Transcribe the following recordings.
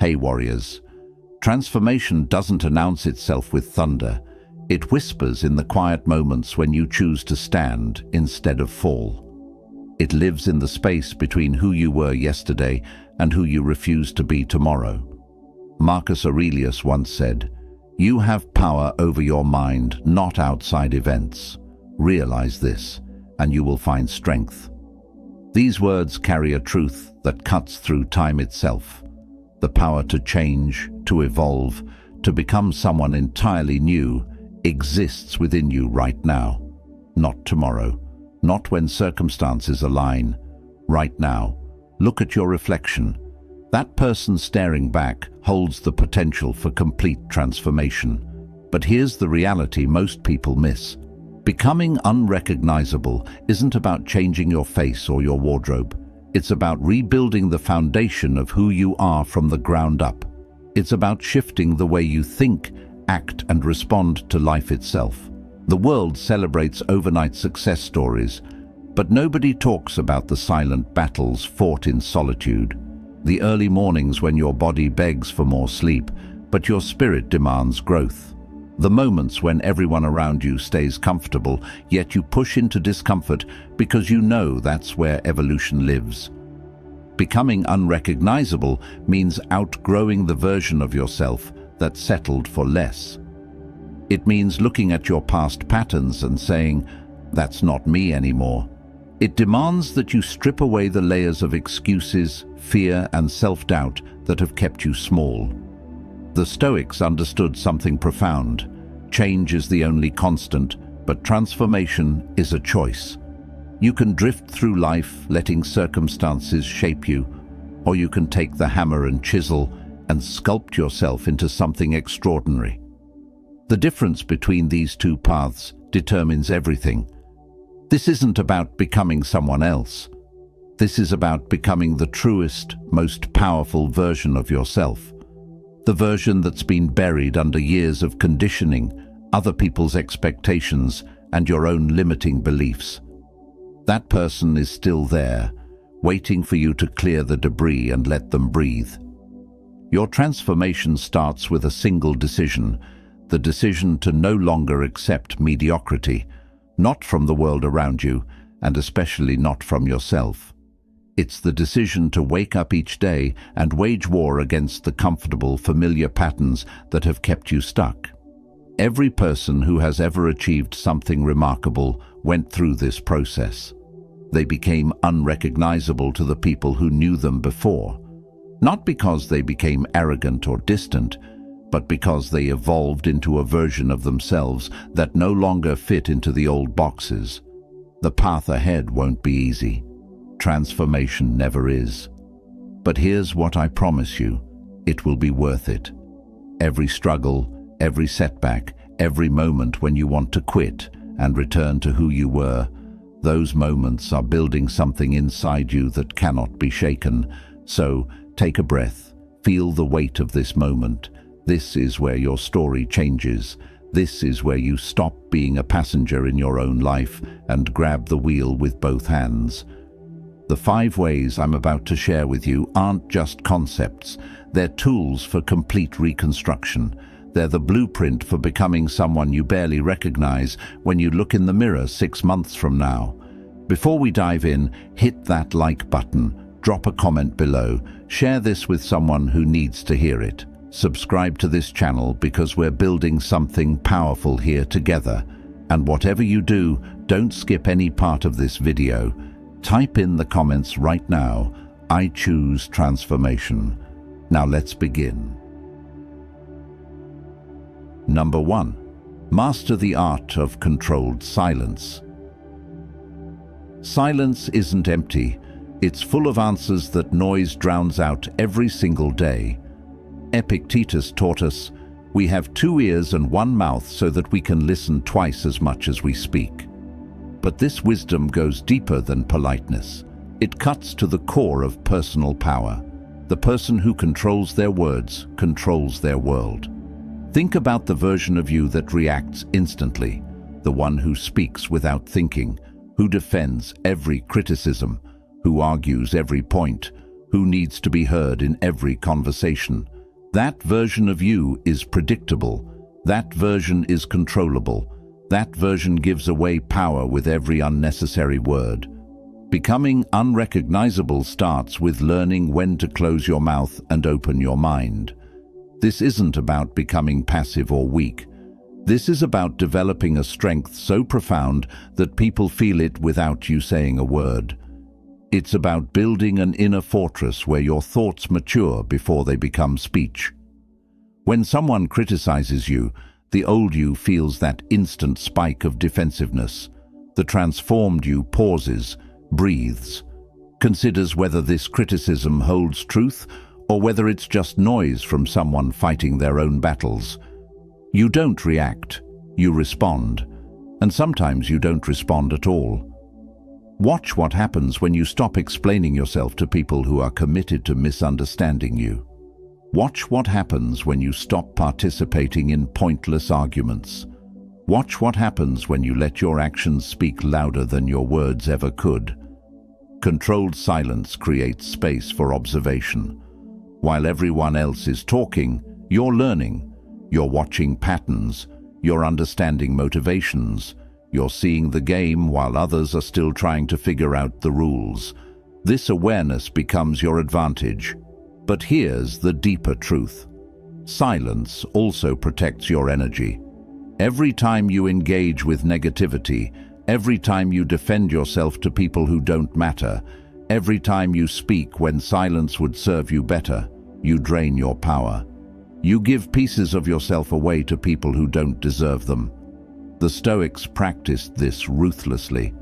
Hey warriors, transformation doesn't announce itself with thunder. It whispers in the quiet moments when you choose to stand instead of fall. It lives in the space between who you were yesterday and who you refuse to be tomorrow. Marcus Aurelius once said, "You have power over your mind, not outside events. Realize this, and you will find strength." These words carry a truth that cuts through time itself. The power to change, to evolve, to become someone entirely new exists within you right now. Not tomorrow, not when circumstances align. Right now, look at your reflection. That person staring back holds the potential for complete transformation. But here's the reality most people miss. Becoming unrecognizable isn't about changing your face or your wardrobe. It's about rebuilding the foundation of who you are from the ground up. It's about shifting the way you think, act, and respond to life itself. The world celebrates overnight success stories, but nobody talks about the silent battles fought in solitude. The early mornings when your body begs for more sleep, but your spirit demands growth. The moments when everyone around you stays comfortable, yet you push into discomfort because you know that's where evolution lives. Becoming unrecognizable means outgrowing the version of yourself that settled for less. It means looking at your past patterns and saying, "That's not me anymore." It demands that you strip away the layers of excuses, fear, and self-doubt that have kept you small. The Stoics understood something profound. Change is the only constant, but transformation is a choice. You can drift through life, letting circumstances shape you, or you can take the hammer and chisel and sculpt yourself into something extraordinary. The difference between these two paths determines everything. This isn't about becoming someone else. This is about becoming the truest, most powerful version of yourself. The version that's been buried under years of conditioning, other people's expectations, and your own limiting beliefs. That person is still there, waiting for you to clear the debris and let them breathe. Your transformation starts with a single decision, the decision to no longer accept mediocrity, not from the world around you, and especially not from yourself. It's the decision to wake up each day and wage war against the comfortable, familiar patterns that have kept you stuck. Every person who has ever achieved something remarkable went through this process. They became unrecognizable to the people who knew them before, not because they became arrogant or distant, but because they evolved into a version of themselves that no longer fit into the old boxes. The path ahead won't be easy. Transformation never is. But here's what I promise you, it will be worth it. Every struggle, every setback, every moment when you want to quit and return to who you were, those moments are building something inside you that cannot be shaken. So take a breath, feel the weight of this moment. This is where your story changes. This is where you stop being a passenger in your own life and grab the wheel with both hands. The 5 ways I'm about to share with you aren't just concepts. They're tools for complete reconstruction. They're the blueprint for becoming someone you barely recognize when you look in the mirror 6 months from now. Before we dive in, hit that like button, drop a comment below, share this with someone who needs to hear it. Subscribe to this channel because we're building something powerful here together. And whatever you do, don't skip any part of this video. Type in the comments right now, "I choose transformation." Now let's begin. Number 1. Master the art of controlled silence. Silence isn't empty. It's full of answers that noise drowns out every single day. Epictetus taught us, "We have 2 ears and 1 mouth so that we can listen twice as much as we speak." But this wisdom goes deeper than politeness. It cuts to the core of personal power. The person who controls their words controls their world. Think about the version of you that reacts instantly, the one who speaks without thinking, who defends every criticism, who argues every point, who needs to be heard in every conversation. That version of you is predictable. That version is controllable. That version gives away power with every unnecessary word. Becoming unrecognizable starts with learning when to close your mouth and open your mind. This isn't about becoming passive or weak. This is about developing a strength so profound that people feel it without you saying a word. It's about building an inner fortress where your thoughts mature before they become speech. When someone criticizes you, the old you feels that instant spike of defensiveness. The transformed you pauses, breathes, considers whether this criticism holds truth or whether it's just noise from someone fighting their own battles. You don't react, you respond, and sometimes you don't respond at all. Watch what happens when you stop explaining yourself to people who are committed to misunderstanding you. Watch what happens when you stop participating in pointless arguments. Watch what happens when you let your actions speak louder than your words ever could. Controlled silence creates space for observation. While everyone else is talking, you're learning. You're watching patterns. You're understanding motivations. You're seeing the game while others are still trying to figure out the rules. This awareness becomes your advantage. But here's the deeper truth. Silence also protects your energy. Every time you engage with negativity, every time you defend yourself to people who don't matter, every time you speak when silence would serve you better, you drain your power. You give pieces of yourself away to people who don't deserve them. The Stoics practiced this ruthlessly.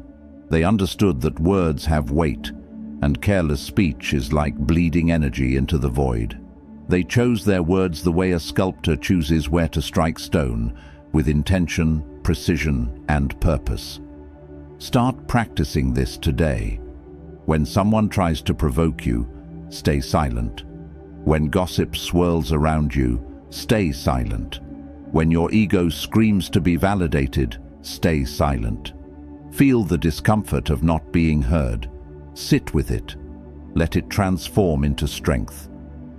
They understood that words have weight, and careless speech is like bleeding energy into the void. They chose their words the way a sculptor chooses where to strike stone, with intention, precision, and purpose. Start practicing this today. When someone tries to provoke you, stay silent. When gossip swirls around you, stay silent. When your ego screams to be validated, stay silent. Feel the discomfort of not being heard. Sit with it. Let it transform into strength.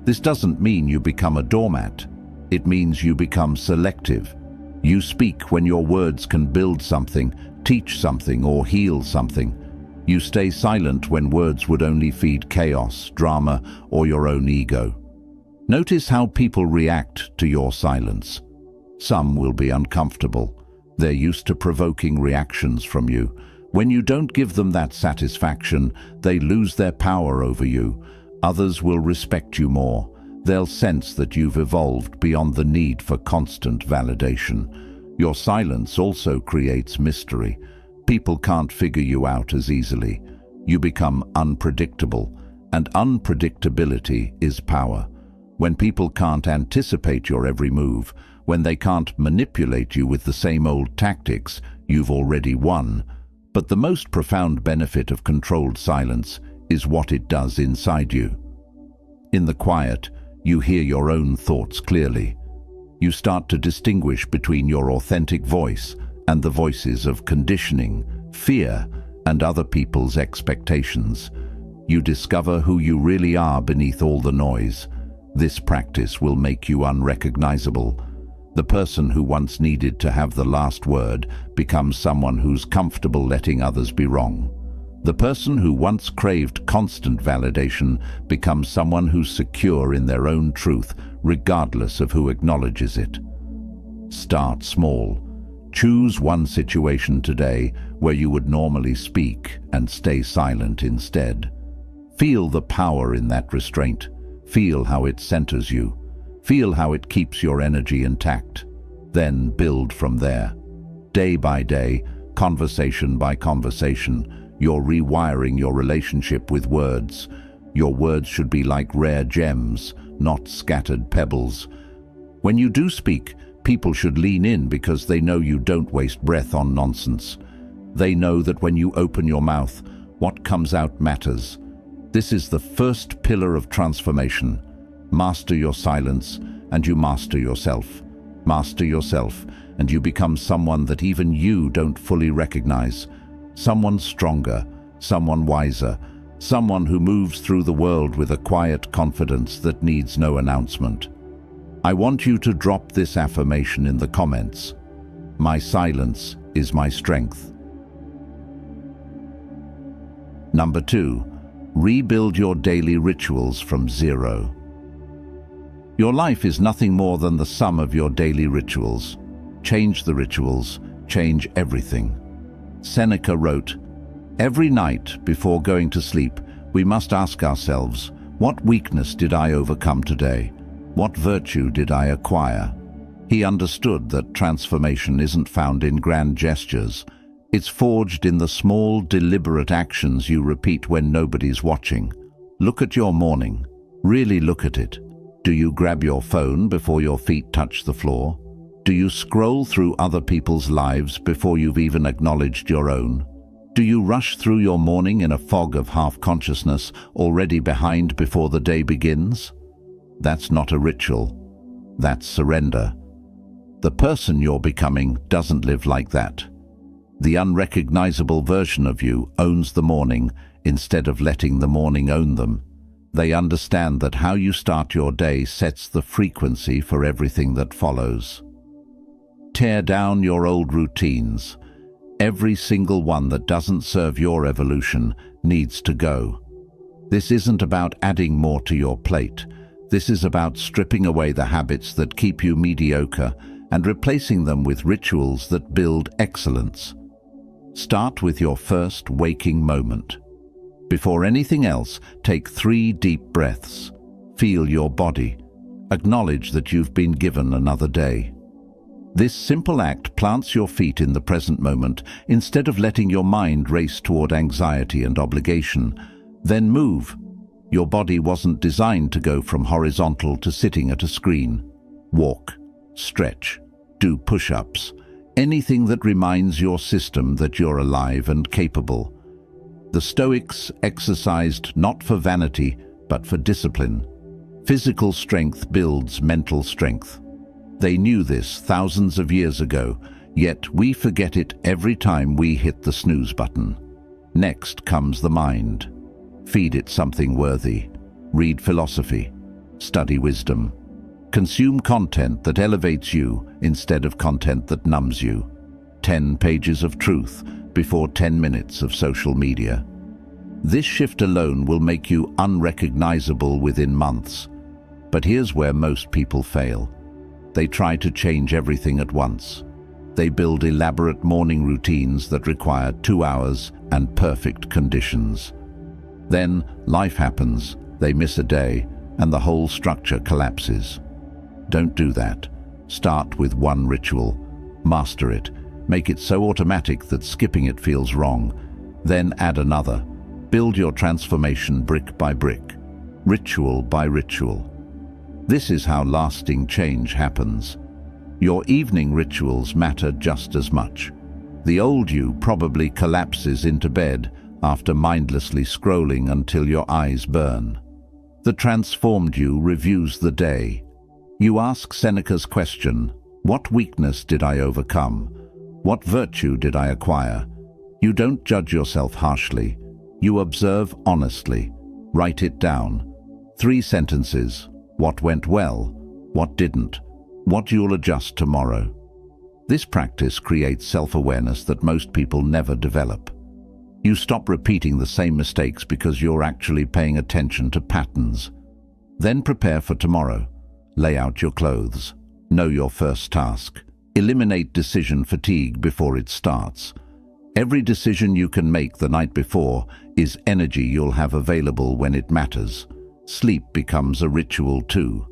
This doesn't mean you become a doormat. It means you become selective. You speak when your words can build something, teach something, or heal something. You stay silent when words would only feed chaos, drama, or your own ego. Notice how people react to your silence. Some will be uncomfortable. They're used to provoking reactions from you. When you don't give them that satisfaction, they lose their power over you. Others will respect you more. They'll sense that you've evolved beyond the need for constant validation. Your silence also creates mystery. People can't figure you out as easily. You become unpredictable, and unpredictability is power. When people can't anticipate your every move, when they can't manipulate you with the same old tactics, you've already won. But the most profound benefit of controlled silence is what it does inside you. In the quiet, you hear your own thoughts clearly. You start to distinguish between your authentic voice and the voices of conditioning, fear, and other people's expectations. You discover who you really are beneath all the noise. This practice will make you unrecognizable. The person who once needed to have the last word becomes someone who's comfortable letting others be wrong. The person who once craved constant validation becomes someone who's secure in their own truth, regardless of who acknowledges it. Start small. Choose one situation today where you would normally speak and stay silent instead. Feel the power in that restraint. Feel how it centers you. Feel how it keeps your energy intact. Then build from there. Day by day, conversation by conversation, you're rewiring your relationship with words. Your words should be like rare gems, not scattered pebbles. When you do speak, people should lean in because they know you don't waste breath on nonsense. They know that when you open your mouth, what comes out matters. This is the first pillar of transformation. Master your silence, and you master yourself. Master yourself, and you become someone that even you don't fully recognize. Someone stronger, someone wiser, someone who moves through the world with a quiet confidence that needs no announcement. I want you to drop this affirmation in the comments. My silence is my strength. Number 2, rebuild your daily rituals from zero. Your life is nothing more than the sum of your daily rituals. Change the rituals, change everything. Seneca wrote, "Every night before going to sleep, we must ask ourselves, what weakness did I overcome today? What virtue did I acquire?" He understood that transformation isn't found in grand gestures. It's forged in the small, deliberate actions you repeat when nobody's watching. Look at your morning. Really look at it. Do you grab your phone before your feet touch the floor? Do you scroll through other people's lives before you've even acknowledged your own? Do you rush through your morning in a fog of half-consciousness, already behind before the day begins? That's not a ritual. That's surrender. The person you're becoming doesn't live like that. The unrecognizable version of you owns the morning instead of letting the morning own them. They understand that how you start your day sets the frequency for everything that follows. Tear down your old routines. Every single one that doesn't serve your evolution needs to go. This isn't about adding more to your plate. This is about stripping away the habits that keep you mediocre and replacing them with rituals that build excellence. Start with your first waking moment. Before anything else, take 3 deep breaths. Feel your body. Acknowledge that you've been given another day. This simple act plants your feet in the present moment instead of letting your mind race toward anxiety and obligation. Then move. Your body wasn't designed to go from horizontal to sitting at a screen. Walk, stretch, do push-ups. Anything that reminds your system that you're alive and capable. The Stoics exercised not for vanity, but for discipline. Physical strength builds mental strength. They knew this thousands of years ago, yet we forget it every time we hit the snooze button. Next comes the mind. Feed it something worthy. Read philosophy. Study wisdom. Consume content that elevates you instead of content that numbs you. 10 pages of truth before 10 minutes of social media. This shift alone will make you unrecognizable within months. But here's where most people fail. They try to change everything at once. They build elaborate morning routines that require 2 hours and perfect conditions. Then life happens, they miss a day, and the whole structure collapses. Don't do that. Start with one ritual. Master it. Make it so automatic that skipping it feels wrong. Then add another. Build your transformation brick by brick, ritual by ritual. This is how lasting change happens. Your evening rituals matter just as much. The old you probably collapses into bed after mindlessly scrolling until your eyes burn. The transformed you reviews the day. You ask Seneca's question, what weakness did I overcome? What virtue did I acquire? You don't judge yourself harshly. You observe honestly. Write it down. 3 sentences. What went well? What didn't? What you'll adjust tomorrow? This practice creates self-awareness that most people never develop. You stop repeating the same mistakes because you're actually paying attention to patterns. Then prepare for tomorrow. Lay out your clothes. Know your first task. Eliminate decision fatigue before it starts. Every decision you can make the night before is energy you'll have available when it matters. Sleep becomes a ritual too.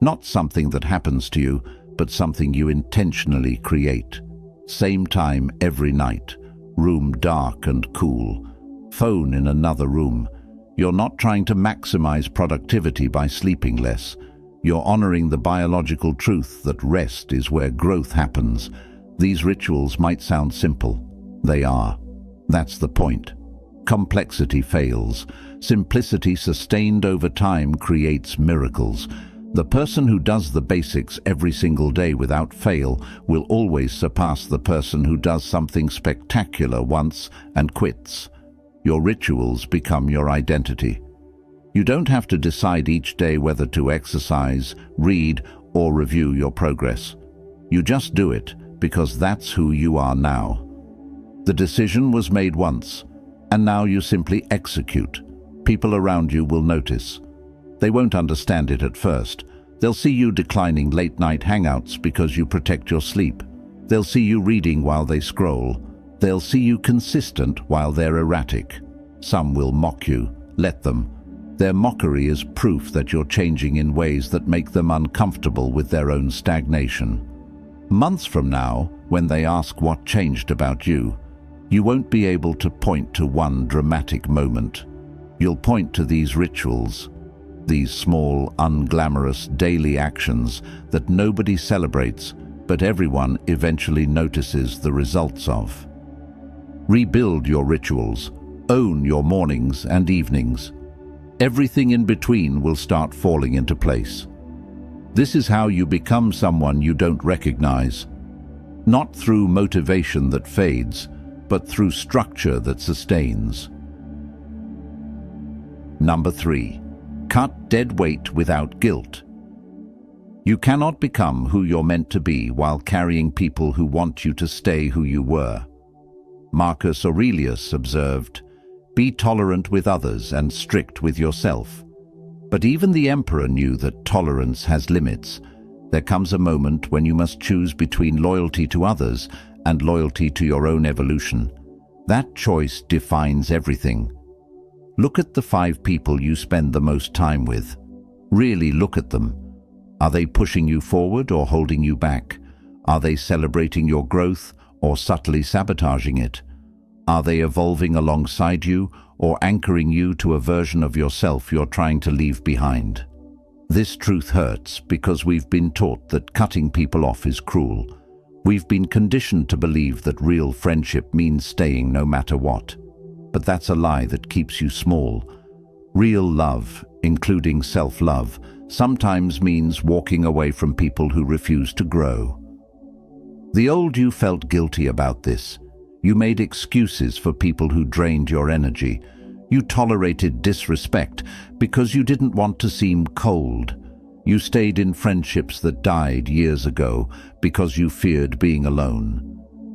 Not something that happens to you, but something you intentionally create. Same time every night. Room dark and cool. Phone in another room. You're not trying to maximize productivity by sleeping less. You're honoring the biological truth that rest is where growth happens. These rituals might sound simple. They are. That's the point. Complexity fails. Simplicity sustained over time creates miracles. The person who does the basics every single day without fail will always surpass the person who does something spectacular once and quits. Your rituals become your identity. You don't have to decide each day whether to exercise, read, or review your progress. You just do it because that's who you are now. The decision was made once, and now you simply execute. People around you will notice. They won't understand it at first. They'll see you declining late-night hangouts because you protect your sleep. They'll see you reading while they scroll. They'll see you consistent while they're erratic. Some will mock you. Let them. Their mockery is proof that you're changing in ways that make them uncomfortable with their own stagnation. Months from now, when they ask what changed about you, you won't be able to point to one dramatic moment. You'll point to these rituals, these small, unglamorous daily actions that nobody celebrates, but everyone eventually notices the results of. Rebuild your rituals. Own your mornings and evenings. Everything in between will start falling into place. This is how you become someone you don't recognize. Not through motivation that fades, but through structure that sustains. Number 3. Cut dead weight without guilt. You cannot become who you're meant to be while carrying people who want you to stay who you were. Marcus Aurelius observed, "Be tolerant with others and strict with yourself." But even the emperor knew that tolerance has limits. There comes a moment when you must choose between loyalty to others and loyalty to your own evolution. That choice defines everything. Look at the 5 people you spend the most time with. Really look at them. Are they pushing you forward or holding you back? Are they celebrating your growth or subtly sabotaging it? Are they evolving alongside you or anchoring you to a version of yourself you're trying to leave behind? This truth hurts because we've been taught that cutting people off is cruel. We've been conditioned to believe that real friendship means staying no matter what. But that's a lie that keeps you small. Real love, including self-love, sometimes means walking away from people who refuse to grow. The old you felt guilty about this. You made excuses for people who drained your energy. You tolerated disrespect because you didn't want to seem cold. You stayed in friendships that died years ago because you feared being alone.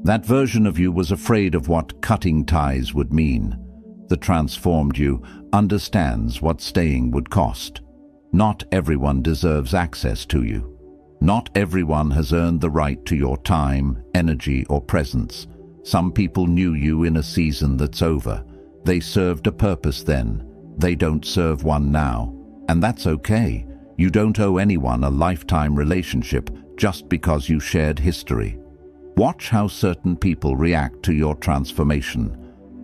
That version of you was afraid of what cutting ties would mean. The transformed you understands what staying would cost. Not everyone deserves access to you. Not everyone has earned the right to your time, energy, or presence. Some people knew you in a season that's over. They served a purpose then. They don't serve one now. And that's okay. You don't owe anyone a lifetime relationship just because you shared history. Watch how certain people react to your transformation.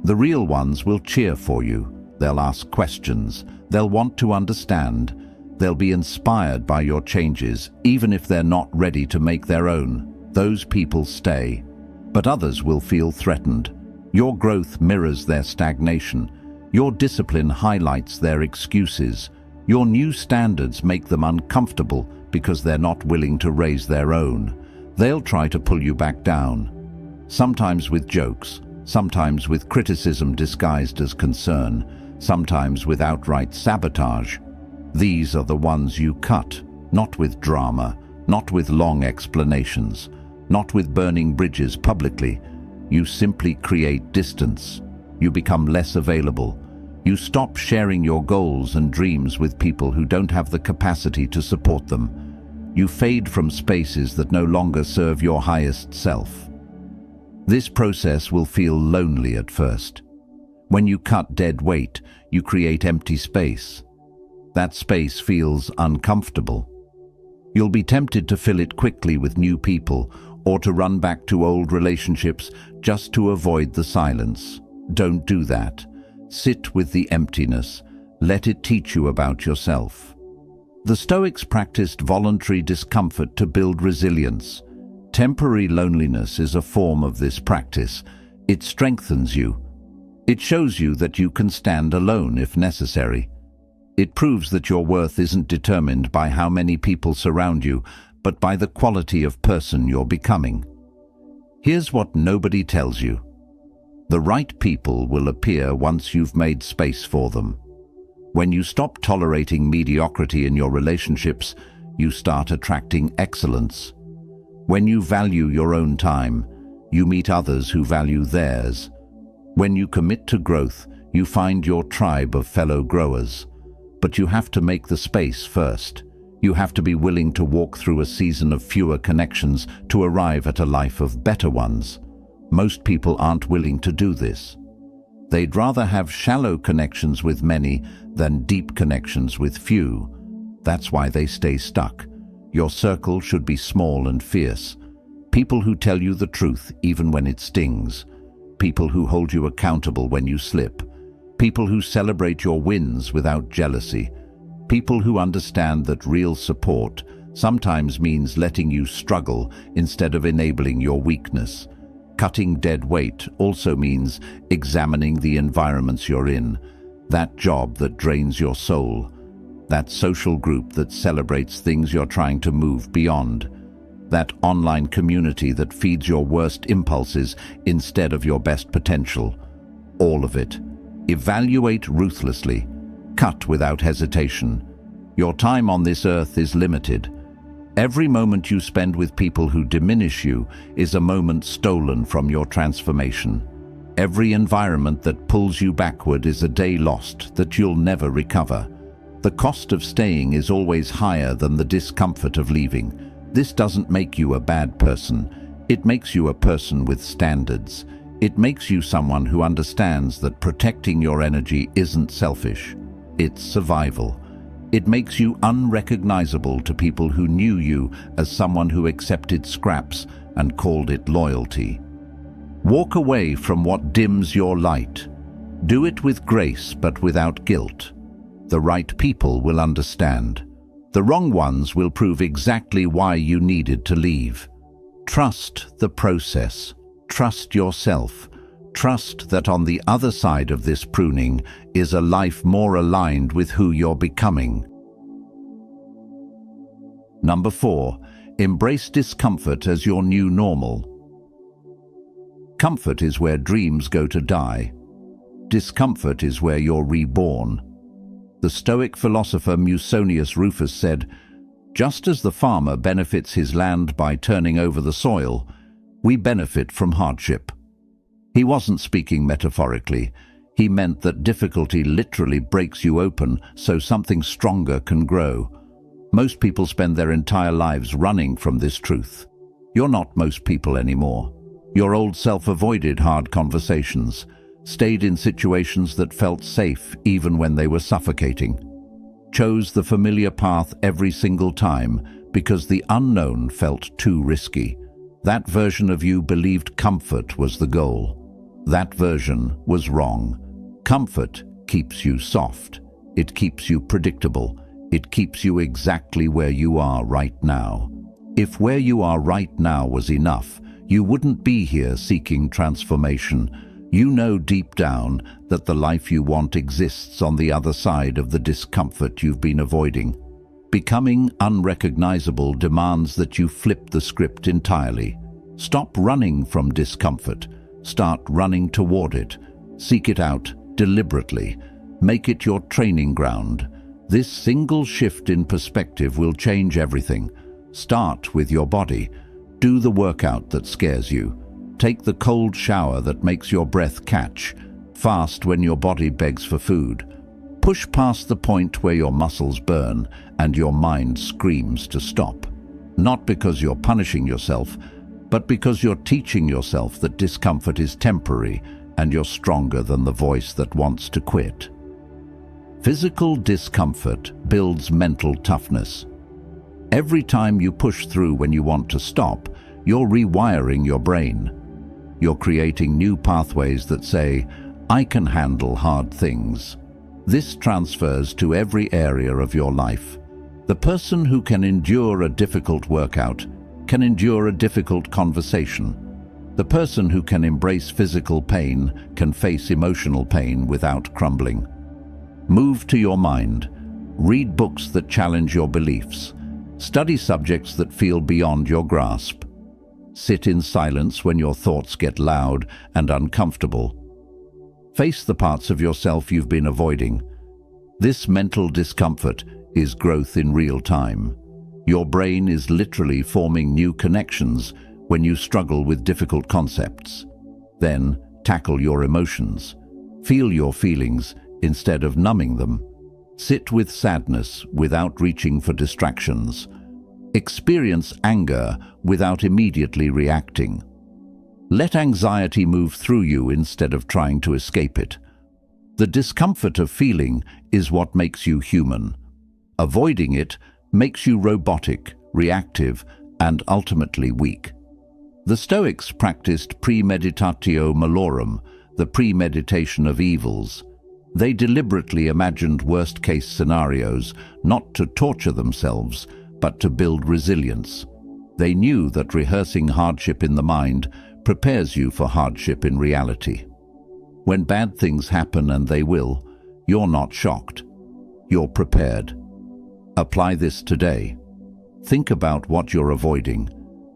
The real ones will cheer for you. They'll ask questions. They'll want to understand. They'll be inspired by your changes, even if they're not ready to make their own. Those people stay. But others will feel threatened. Your growth mirrors their stagnation. Your discipline highlights their excuses. Your new standards make them uncomfortable because they're not willing to raise their own. They'll try to pull you back down. Sometimes with jokes, sometimes with criticism disguised as concern, sometimes with outright sabotage. These are the ones you cut, not with drama, not with long explanations, not with burning bridges publicly. You simply create distance. You become less available. You stop sharing your goals and dreams with people who don't have the capacity to support them. You fade from spaces that no longer serve your highest self. This process will feel lonely at first. When you cut dead weight, you create empty space. That space feels uncomfortable. You'll be tempted to fill it quickly with new people or to run back to old relationships just to avoid the silence. Don't do that. Sit with the emptiness. Let it teach you about yourself. The Stoics practiced voluntary discomfort to build resilience. Temporary loneliness is a form of this practice. It strengthens you. It shows you that you can stand alone if necessary. It proves that your worth isn't determined by how many people surround you, but by the quality of person you're becoming. Here's what nobody tells you. The right people will appear once you've made space for them. When you stop tolerating mediocrity in your relationships, you start attracting excellence. When you value your own time, you meet others who value theirs. When you commit to growth, you find your tribe of fellow growers. But you have to make the space first. You have to be willing to walk through a season of fewer connections to arrive at a life of better ones. Most people aren't willing to do this. They'd rather have shallow connections with many than deep connections with few. That's why they stay stuck. Your circle should be small and fierce. People who tell you the truth even when it stings. People who hold you accountable when you slip. People who celebrate your wins without jealousy. People who understand that real support sometimes means letting you struggle instead of enabling your weakness. Cutting dead weight also means examining the environments you're in, that job that drains your soul, that social group that celebrates things you're trying to move beyond, that online community that feeds your worst impulses instead of your best potential. All of it. Evaluate ruthlessly. Cut without hesitation. Your time on this earth is limited. Every moment you spend with people who diminish you is a moment stolen from your transformation. Every environment that pulls you backward is a day lost that you'll never recover. The cost of staying is always higher than the discomfort of leaving. This doesn't make you a bad person. It makes you a person with standards. It makes you someone who understands that protecting your energy isn't selfish. It's survival. It makes you unrecognizable to people who knew you as someone who accepted scraps and called it loyalty. Walk away from what dims your light. Do it with grace but without guilt. The right people will understand. The wrong ones will prove exactly why you needed to leave. Trust the process. Trust yourself. Trust that on the other side of this pruning is a life more aligned with who you're becoming. Number 4, embrace discomfort as your new normal. Comfort is where dreams go to die. Discomfort is where you're reborn. The Stoic philosopher Musonius Rufus said, "Just as the farmer benefits his land by turning over the soil, we benefit from hardship." He wasn't speaking metaphorically. He meant that difficulty literally breaks you open so something stronger can grow. Most people spend their entire lives running from this truth. You're not most people anymore. Your old self avoided hard conversations, stayed in situations that felt safe even when they were suffocating, chose the familiar path every single time because the unknown felt too risky. That version of you believed comfort was the goal. That version was wrong. Comfort keeps you soft. It keeps you predictable. It keeps you exactly where you are right now. If where you are right now was enough, you wouldn't be here seeking transformation. You know deep down that the life you want exists on the other side of the discomfort you've been avoiding. Becoming unrecognizable demands that you flip the script entirely. Stop running from discomfort. Start running toward it. Seek it out deliberately. Make it your training ground. This single shift in perspective will change everything. Start with your body. Do the workout that scares you. Take the cold shower that makes your breath catch. Fast when your body begs for food. Push past the point where your muscles burn and your mind screams to stop. Not because you're punishing yourself, but because you're teaching yourself that discomfort is temporary and you're stronger than the voice that wants to quit. Physical discomfort builds mental toughness. Every time you push through when you want to stop, you're rewiring your brain. You're creating new pathways that say, "I can handle hard things." This transfers to every area of your life. The person who can endure a difficult workout can endure a difficult conversation. The person who can embrace physical pain can face emotional pain without crumbling. Move to your mind. Read books that challenge your beliefs. Study subjects that feel beyond your grasp. Sit in silence when your thoughts get loud and uncomfortable. Face the parts of yourself you've been avoiding. This mental discomfort is growth in real time. Your brain is literally forming new connections when you struggle with difficult concepts. Then, tackle your emotions. Feel your feelings instead of numbing them. Sit with sadness without reaching for distractions. Experience anger without immediately reacting. Let anxiety move through you instead of trying to escape it. The discomfort of feeling is what makes you human. Avoiding it makes you robotic, reactive, and ultimately weak. The Stoics practiced premeditatio malorum, the premeditation of evils. They deliberately imagined worst-case scenarios, not to torture themselves, but to build resilience. They knew that rehearsing hardship in the mind prepares you for hardship in reality. When bad things happen, and they will, you're not shocked. You're prepared. Apply this today. Think about what you're avoiding,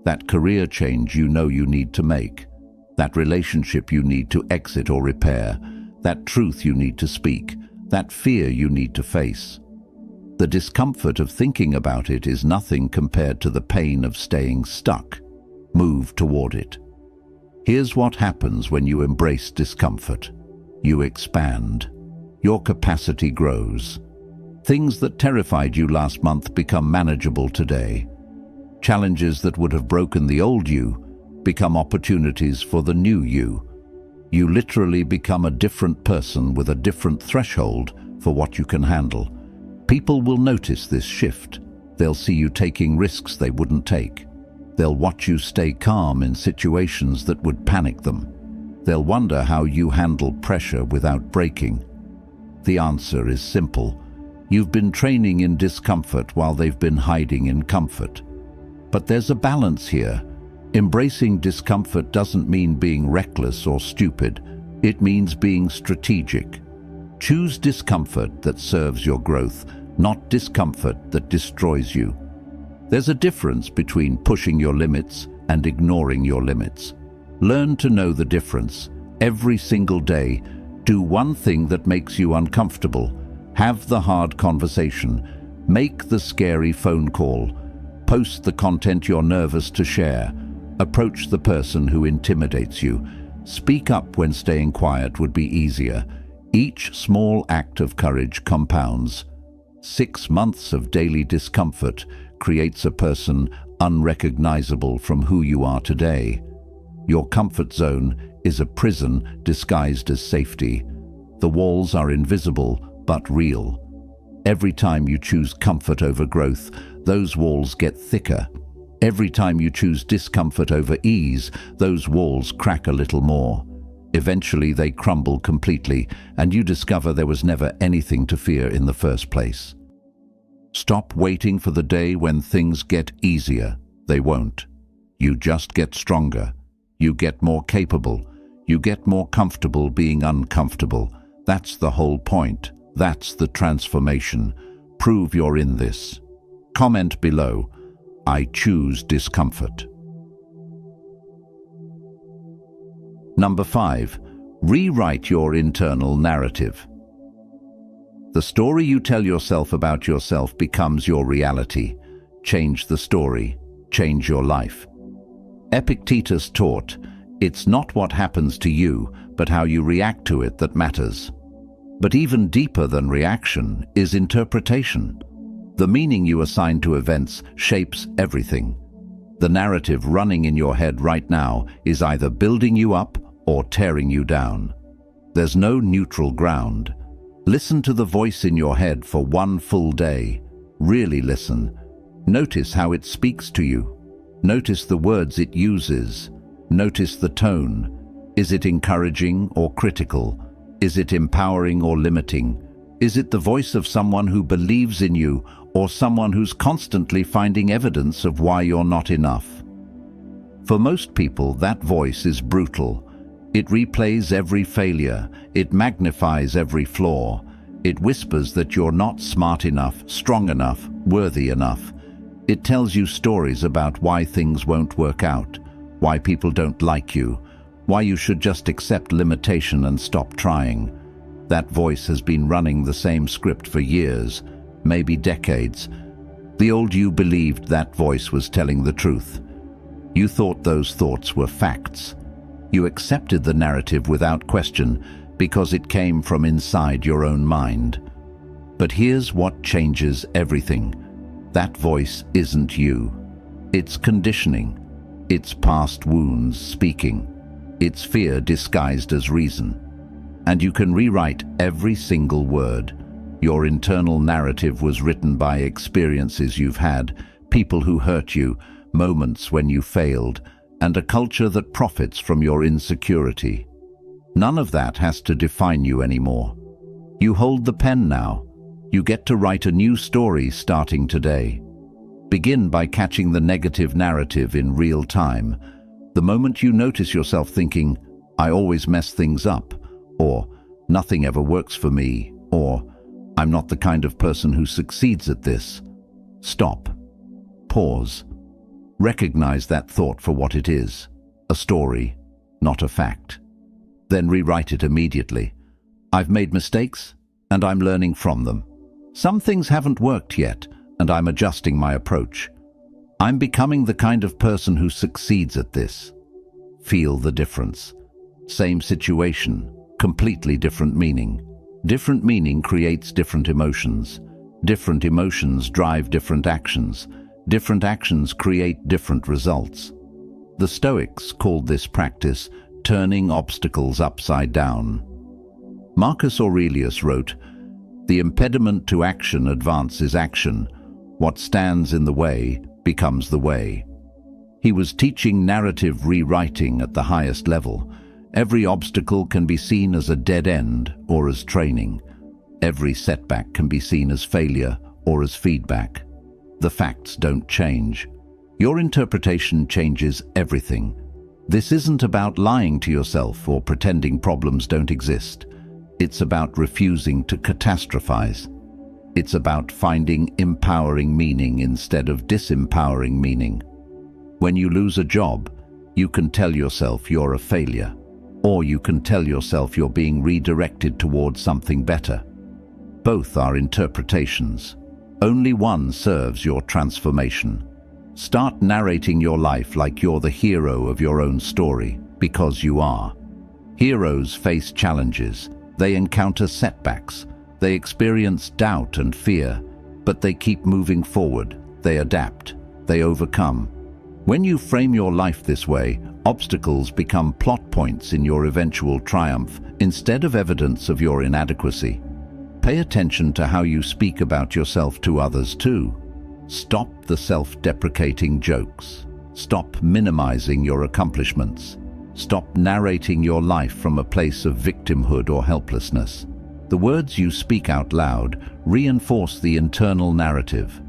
that career change you know you need to make, that relationship you need to exit or repair, that truth you need to speak, that fear you need to face. The discomfort of thinking about it is nothing compared to the pain of staying stuck. Move toward it. Here's what happens when you embrace discomfort. You expand. Your capacity grows. Things that terrified you last month become manageable today. Challenges that would have broken the old you become opportunities for the new you. You literally become a different person with a different threshold for what you can handle. People will notice this shift. They'll see you taking risks they wouldn't take. They'll watch you stay calm in situations that would panic them. They'll wonder how you handle pressure without breaking. The answer is simple. You've been training in discomfort while they've been hiding in comfort. But there's a balance here. Embracing discomfort doesn't mean being reckless or stupid. It means being strategic. Choose discomfort that serves your growth, not discomfort that destroys you. There's a difference between pushing your limits and ignoring your limits. Learn to know the difference. Every single day, do one thing that makes you uncomfortable. Have the hard conversation. Make the scary phone call. Post the content you're nervous to share. Approach the person who intimidates you. Speak up when staying quiet would be easier. Each small act of courage compounds. 6 months of daily discomfort creates a person unrecognizable from who you are today. Your comfort zone is a prison disguised as safety. The walls are invisible but real. Every time you choose comfort over growth, those walls get thicker. Every time you choose discomfort over ease, those walls crack a little more. Eventually they crumble completely, and you discover there was never anything to fear in the first place. Stop waiting for the day when things get easier. They won't. You just get stronger. You get more capable. You get more comfortable being uncomfortable. That's the whole point. That's the transformation. Prove you're in this. Comment below, I choose discomfort. Number 5. Rewrite your internal narrative. The story you tell yourself about yourself becomes your reality. Change the story. Change your life. Epictetus taught, it's not what happens to you, but how you react to it that matters. But even deeper than reaction is interpretation. The meaning you assign to events shapes everything. The narrative running in your head right now is either building you up or tearing you down. There's no neutral ground. Listen to the voice in your head for one full day. Really listen. Notice how it speaks to you. Notice the words it uses. Notice the tone. Is it encouraging or critical? Is it empowering or limiting? Is it the voice of someone who believes in you or someone who's constantly finding evidence of why you're not enough? For most people, that voice is brutal. It replays every failure. It magnifies every flaw. It whispers that you're not smart enough, strong enough, worthy enough. It tells you stories about why things won't work out, why people don't like you, why you should just accept limitation and stop trying. That voice has been running the same script for years, maybe decades. The old you believed that voice was telling the truth. You thought those thoughts were facts. You accepted the narrative without question because it came from inside your own mind. But here's what changes everything. That voice isn't you. It's conditioning. It's past wounds speaking. It's fear disguised as reason. And you can rewrite every single word. Your internal narrative was written by experiences you've had, people who hurt you, moments when you failed, and a culture that profits from your insecurity. None of that has to define you anymore. You hold the pen now. You get to write a new story starting today. Begin by catching the negative narrative in real time. The moment you notice yourself thinking, "I always mess things up," or "nothing ever works for me," or "I'm not the kind of person who succeeds at this," stop. Pause. Recognize that thought for what it is, a story, not a fact. Then rewrite it immediately. I've made mistakes, and I'm learning from them. Some things haven't worked yet, and I'm adjusting my approach. I'm becoming the kind of person who succeeds at this. Feel the difference. Same situation, completely different meaning. Different meaning creates different emotions. Different emotions drive different actions. Different actions create different results. The Stoics called this practice turning obstacles upside down. Marcus Aurelius wrote, "The impediment to action advances action. What stands in the way becomes the way." He was teaching narrative rewriting at the highest level. Every obstacle can be seen as a dead end or as training. Every setback can be seen as failure or as feedback. The facts don't change. Your interpretation changes everything. This isn't about lying to yourself or pretending problems don't exist. It's about refusing to catastrophize. It's about finding empowering meaning instead of disempowering meaning. When you lose a job, you can tell yourself you're a failure, or you can tell yourself you're being redirected towards something better. Both are interpretations. Only one serves your transformation. Start narrating your life like you're the hero of your own story, because you are. Heroes face challenges. They encounter setbacks. They experience doubt and fear, but they keep moving forward. They adapt. They overcome. When you frame your life this way, obstacles become plot points in your eventual triumph instead of evidence of your inadequacy. Pay attention to how you speak about yourself to others too. Stop the self-deprecating jokes. Stop minimizing your accomplishments. Stop narrating your life from a place of victimhood or helplessness. The words you speak out loud reinforce the internal narrative.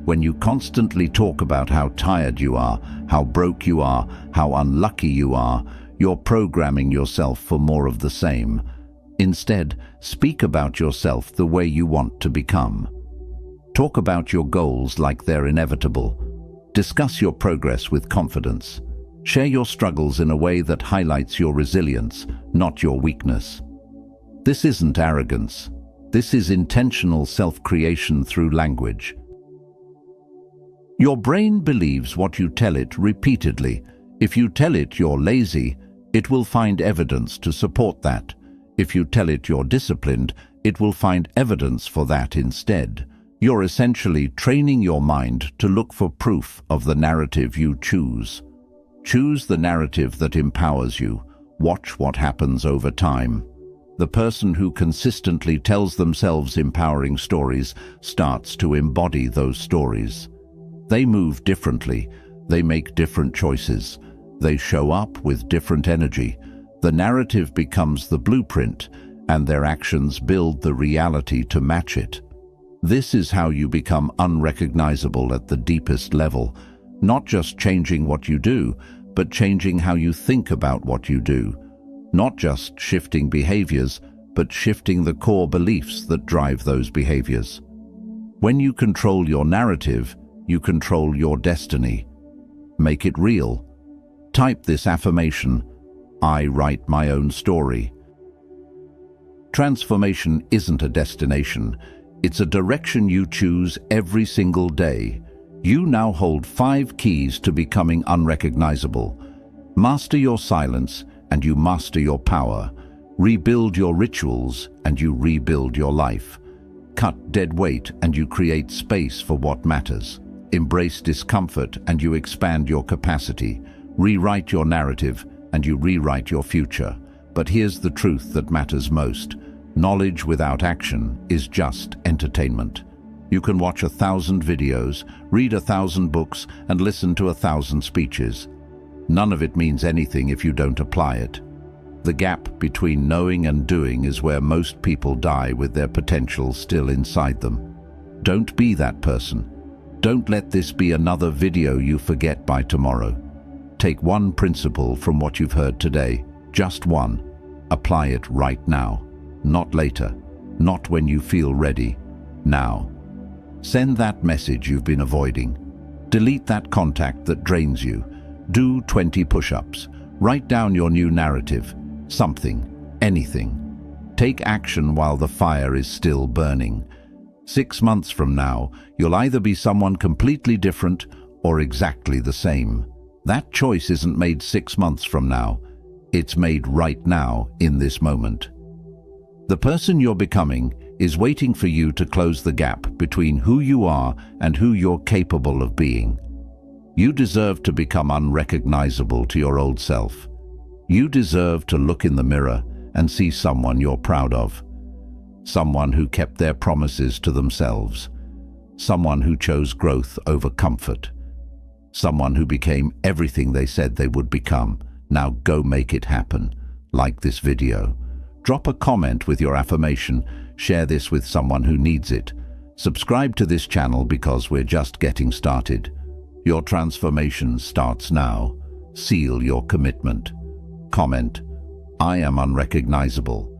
When you constantly talk about how tired you are, how broke you are, how unlucky you are, you're programming yourself for more of the same. Instead, speak about yourself the way you want to become. Talk about your goals like they're inevitable. Discuss your progress with confidence. Share your struggles in a way that highlights your resilience, not your weakness. This isn't arrogance. This is intentional self-creation through language. Your brain believes what you tell it repeatedly. If you tell it you're lazy, it will find evidence to support that. If you tell it you're disciplined, it will find evidence for that instead. You're essentially training your mind to look for proof of the narrative you choose. Choose the narrative that empowers you. Watch what happens over time. The person who consistently tells themselves empowering stories starts to embody those stories. They move differently. They make different choices. They show up with different energy. The narrative becomes the blueprint, and their actions build the reality to match it. This is how you become unrecognizable at the deepest level, not just changing what you do, but changing how you think about what you do. Not just shifting behaviors, but shifting the core beliefs that drive those behaviors. When you control your narrative, you control your destiny. Make it real. Type this affirmation: I write my own story. Transformation isn't a destination, It's a direction you choose every single day. You now hold 5 keys to becoming unrecognizable. Master your silence, and you master your power. Rebuild your rituals, and you rebuild your life. Cut dead weight, and you create space for what matters. Embrace discomfort, and you expand your capacity. Rewrite your narrative, and you rewrite your future. But here's the truth that matters most. Knowledge without action is just entertainment. You can watch 1,000 videos, read 1,000 books, and listen to 1,000 speeches. None of it means anything if you don't apply it. The gap between knowing and doing is where most people die with their potential still inside them. Don't be that person. Don't let this be another video you forget by tomorrow. Take one principle from what you've heard today, just one. Apply it right now. Not later, not when you feel ready, now. Send that message you've been avoiding. Delete that contact that drains you. Do 20 push-ups. Write down your new narrative. Something, anything. Take action while the fire is still burning. 6 months from now, you'll either be someone completely different or exactly the same. That choice isn't made 6 months from now. It's made right now, in this moment. The person you're becoming is waiting for you to close the gap between who you are and who you're capable of being. You deserve to become unrecognizable to your old self. You deserve to look in the mirror and see someone you're proud of. Someone who kept their promises to themselves. Someone who chose growth over comfort. Someone who became everything they said they would become. Now go make it happen. Like this video. Drop a comment with your affirmation. Share this with someone who needs it. Subscribe to this channel because we're just getting started. Your transformation starts now. Seal your commitment. Comment, I am unrecognizable.